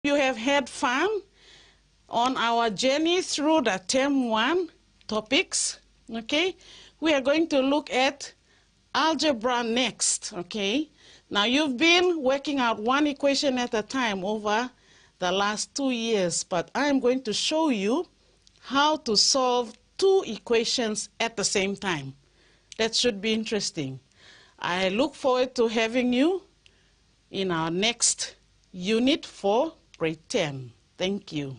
You have had fun on our journey through the Term 1 topics, okay? We are going to look at algebra next, okay? Now, you've been working out one equation at a time over the last 2 years, but I'm going to show you how to solve 2 equations at the same time. That should be interesting. I look forward to having you in our next unit for grade 10. Thank you.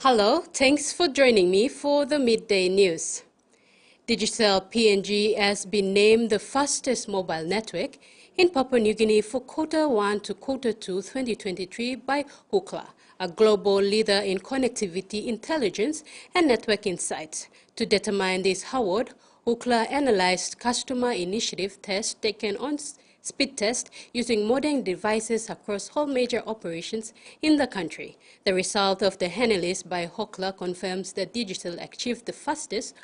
Hello, thanks for joining me for the Midday News. Digicel PNG has been named the fastest mobile network in Papua New Guinea for Q1 to Q2 2023 by Ookla, a global leader in connectivity intelligence and network insights. To determine this award, Ookla analyzed customer initiative tests taken on speed test using modern devices across all major operations in the country. The result of the analysis by Ookla confirms that Digicel achieved the fastest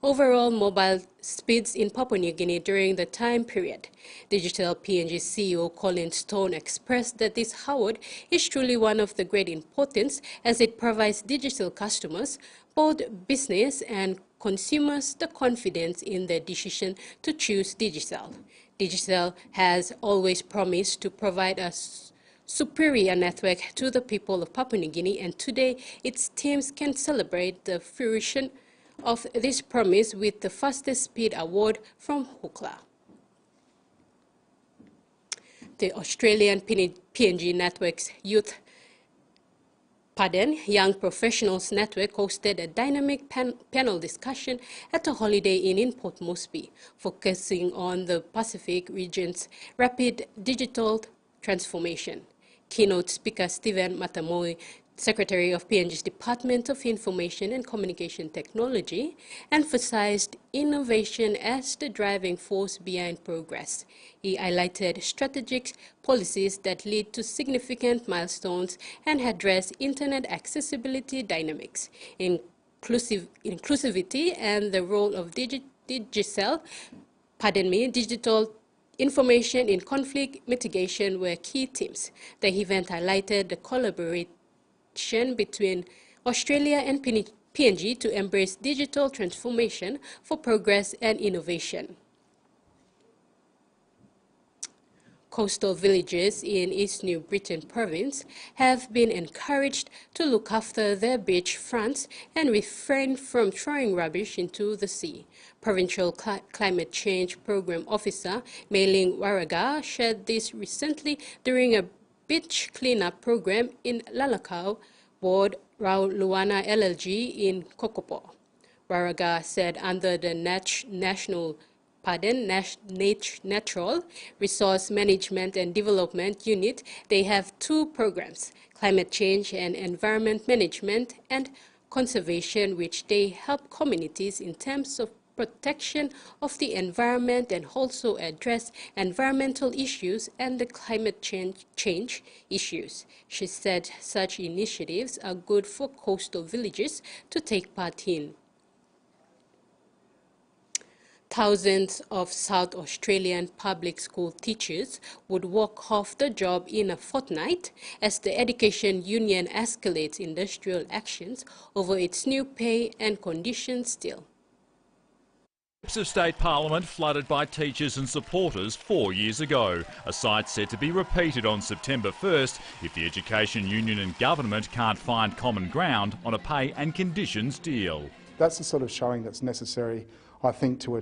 overall mobile speeds in Papua New Guinea during the time period. Digicel PNG CEO Colin Stone expressed that this award is truly one of the great importance as it provides Digicel customers, both business and consumers, the confidence in their decision to choose Digicel. Digicel has always promised to provide a superior network to the people of Papua New Guinea, and today its teams can celebrate the fruition of this promise with the fastest speed award from Ookla. The Australian PNG Network's Young Professionals Network hosted a dynamic panel discussion at a Holiday Inn in Port Moresby, focusing on the Pacific region's rapid digital transformation. Keynote speaker Stephen Matamoi, Secretary of PNG's Department of Information and Communication Technology, emphasized innovation as the driving force behind progress. He highlighted strategic policies that lead to significant milestones and address internet accessibility dynamics, inclusivity, and the role of digital information in conflict mitigation were key themes. The event highlighted the collaboration between Australia and PNG to embrace digital transformation for progress and innovation. Coastal villages in East New Britain province have been encouraged to look after their beach fronts and refrain from throwing rubbish into the sea. Provincial Climate Change Program Officer Mei-Ling Waraga shared this recently during a beach cleanup program in Lalakau, Ward Luana LLG in Kokopo. Waraga said under the Natural Resource Management and Development Unit, they have 2 programs, Climate Change and Environment Management and Conservation, which they help communities in terms of protection of the environment and also address environmental issues and the climate change issues. She said such initiatives are good for coastal villages to take part in. Thousands of South Australian public school teachers would walk off the job in a fortnight as the Education Union escalates industrial actions over its new pay and conditions deal. Of State Parliament flooded by teachers and supporters 4 years ago, a sight said to be repeated on September 1st if the Education Union and government can't find common ground on a pay and conditions deal. That's the sort of showing that's necessary, I think, to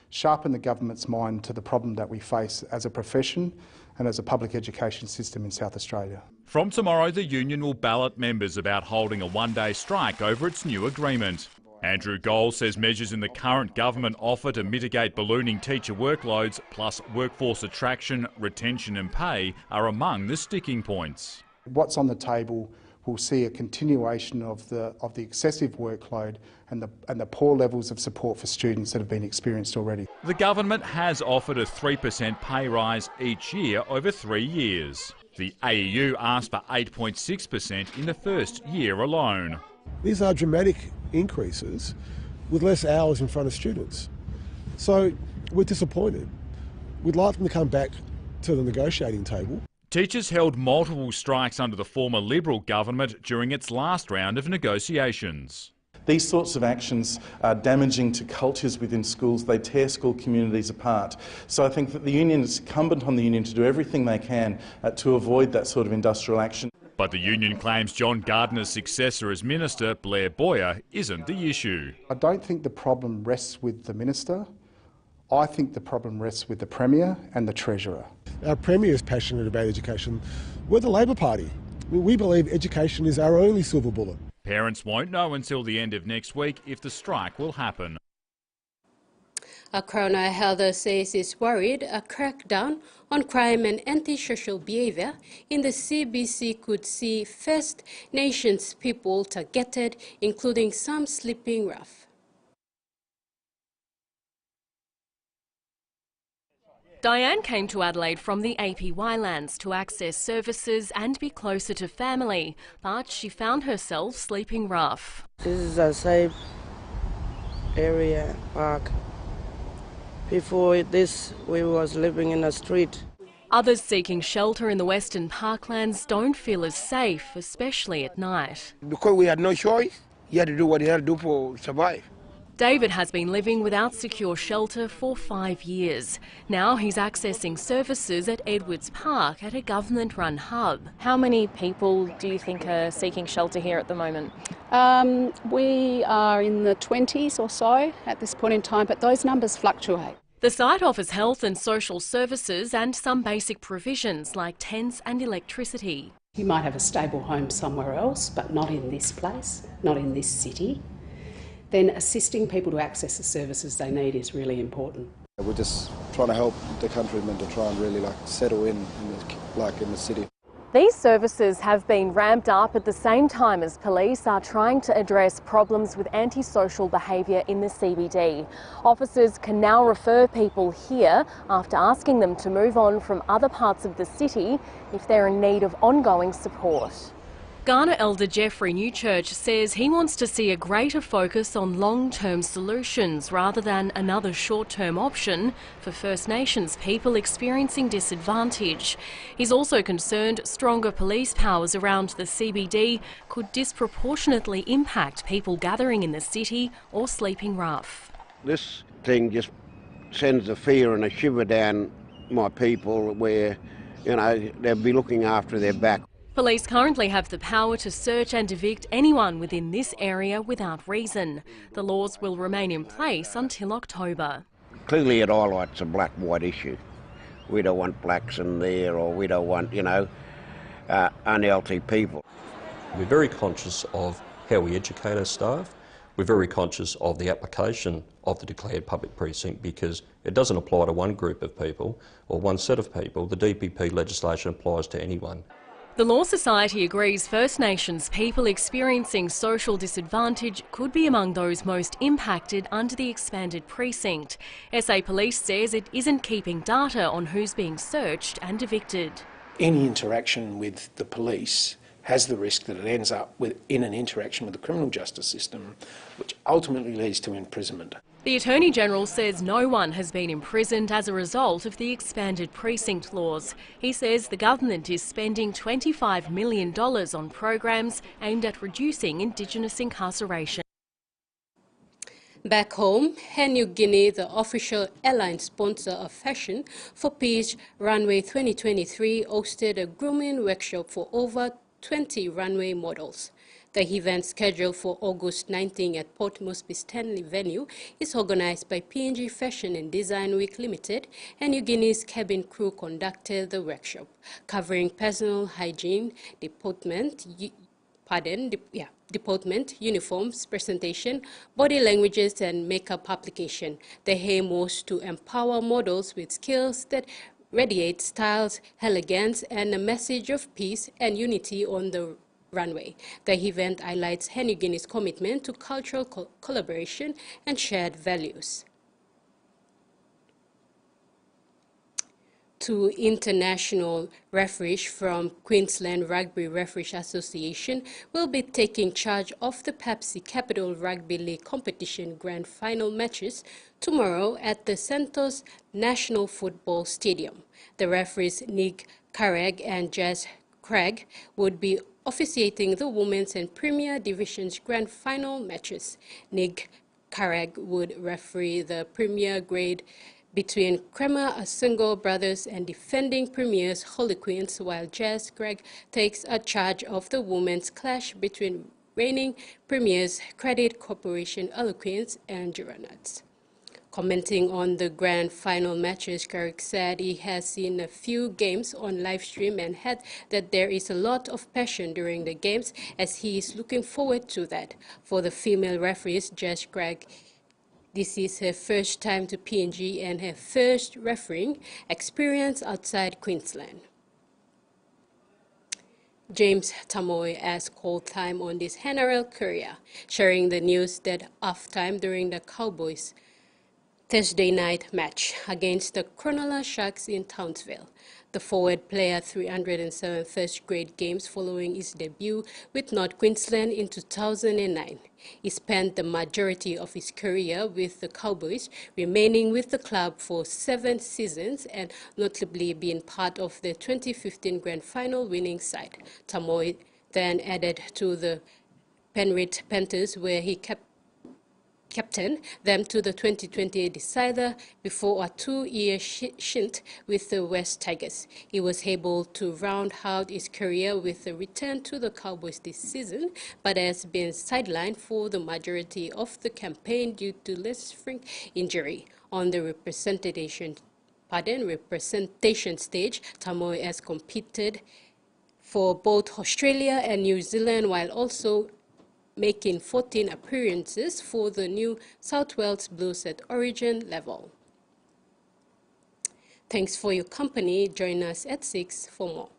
sharpen the government's mind to the problem that we face as a profession and as a public education system in South Australia. From tomorrow, the union will ballot members about holding a one-day strike over its new agreement. Andrew Gold says measures in the current government offer to mitigate ballooning teacher workloads, plus workforce attraction, retention and pay, are among the sticking points. What's on the table will see a continuation of the excessive workload and the poor levels of support for students that have been experienced already. The government has offered a 3% pay rise each year over 3 years. The AEU asked for 8.6% in the first year alone. These are dramatic increases with less hours in front of students. So we're disappointed. We'd like them to come back to the negotiating table. Teachers held multiple strikes under the former Liberal government during its last round of negotiations. These sorts of actions are damaging to cultures within schools. They tear school communities apart. So I think that the union, it's incumbent on the union to do everything they can to avoid that sort of industrial action. But the union claims John Gardner's successor as Minister, Blair Boyer, isn't the issue. I don't think the problem rests with the Minister. I think the problem rests with the Premier and the Treasurer. Our Premier is passionate about education. We're the Labor Party. We believe education is our only silver bullet. Parents won't know until the end of next week if the strike will happen. A coroner Heather says is worried a crackdown on crime and antisocial behaviour in the CBC could see First Nations people targeted, including some sleeping rough. Diane came to Adelaide from the APY lands to access services and be closer to family, but she found herself sleeping rough. This is a safe area, park. Before this, we was living in a street. Others seeking shelter in the Western Parklands don't feel as safe, especially at night. Because we had no choice, you had to do what you had to do to survive. David has been living without secure shelter for 5 years. Now he's accessing services at Edwards Park at a government-run hub. How many people do you think are seeking shelter here at the moment? We are in the 20s or so at this point in time, but those numbers fluctuate. The site offers health and social services and some basic provisions like tents and electricity. You might have a stable home somewhere else, but not in this place, not in this city. Then assisting people to access the services they need is really important. We're just trying to help the countrymen to try and really settle in the city. These services have been ramped up at the same time as police are trying to address problems with antisocial behaviour in the CBD. Officers can now refer people here after asking them to move on from other parts of the city if they're in need of ongoing support. Ghana elder Jeffrey Newchurch says he wants to see a greater focus on long-term solutions rather than another short-term option for First Nations people experiencing disadvantage. He's also concerned stronger police powers around the CBD could disproportionately impact people gathering in the city or sleeping rough. This thing just sends a fear and a shiver down my people where, they'll be looking after their back. Police currently have the power to search and evict anyone within this area without reason. The laws will remain in place until October. Clearly it highlights a black-white issue. We don't want blacks in there, or we don't want, unhealthy people. We're very conscious of how we educate our staff. We're very conscious of the application of the declared public precinct because it doesn't apply to one group of people or one set of people. The DPP legislation applies to anyone. The Law Society agrees First Nations people experiencing social disadvantage could be among those most impacted under the expanded precinct. SA Police says it isn't keeping data on who's being searched and evicted. Any interaction with the police has the risk that it ends up in an interaction with the criminal justice system, which ultimately leads to imprisonment. The Attorney-General says no one has been imprisoned as a result of the expanded precinct laws. He says the government is spending $25 million on programs aimed at reducing Indigenous incarceration. Back home, Air New Guinea, the official airline sponsor of Fashion for Peace Runway 2023, hosted a grooming workshop for over 20 runway models. The event, scheduled for August 19 at Port Moresby Stanley venue, is organized by PNG Fashion and Design Week Limited, and New Guinea's cabin crew conducted the workshop, covering personal hygiene, deportment, uniforms, presentation, body languages, and makeup application. The aim was to empower models with skills that radiate styles, elegance, and a message of peace and unity on the runway. The event highlights New Guinea's commitment to cultural collaboration and shared values. Two international referees from Queensland Rugby Referees Association will be taking charge of the Pepsi Capital Rugby League competition grand final matches tomorrow at the Santos National Football Stadium. The referees Nick Carragh and Jess Craig would be officiating the Women's and Premier Division's grand final matches. Nick Carragh would referee the Premier grade between Crema Asungo brothers and defending premiers Holy Queens, while Jess Craig takes a charge of the women's clash between reigning premiers Credit Corporation Holy Queens and Gironauts. Commenting on the grand final matches, Craig said he has seen a few games on live stream and had that there is a lot of passion during the games, as he is looking forward to that. For the female referees, Jess Craig, this is her first time to PNG and her first refereeing experience outside Queensland. James Tamoy has called time on this NRL career, sharing the news that halftime during the Cowboys' Thursday night match against the Cronulla Sharks in Townsville. The forward player 307 first-grade games following his debut with North Queensland in 2009. He spent the majority of his career with the Cowboys, remaining with the club for 7 seasons and notably being part of the 2015 Grand Final winning side. Tamoy then added to the Penrith Panthers, where he captained them to the 2020 decider before a 2-year stint with the West Tigers. He was able to round out his career with a return to the Cowboys this season, but has been sidelined for the majority of the campaign due to hamstring injury. On the representation stage, Tamoy has competed for both Australia and New Zealand, while also making 14 appearances for the New South Wales Blues at Origin level. Thanks for your company. Join us at 6 for more.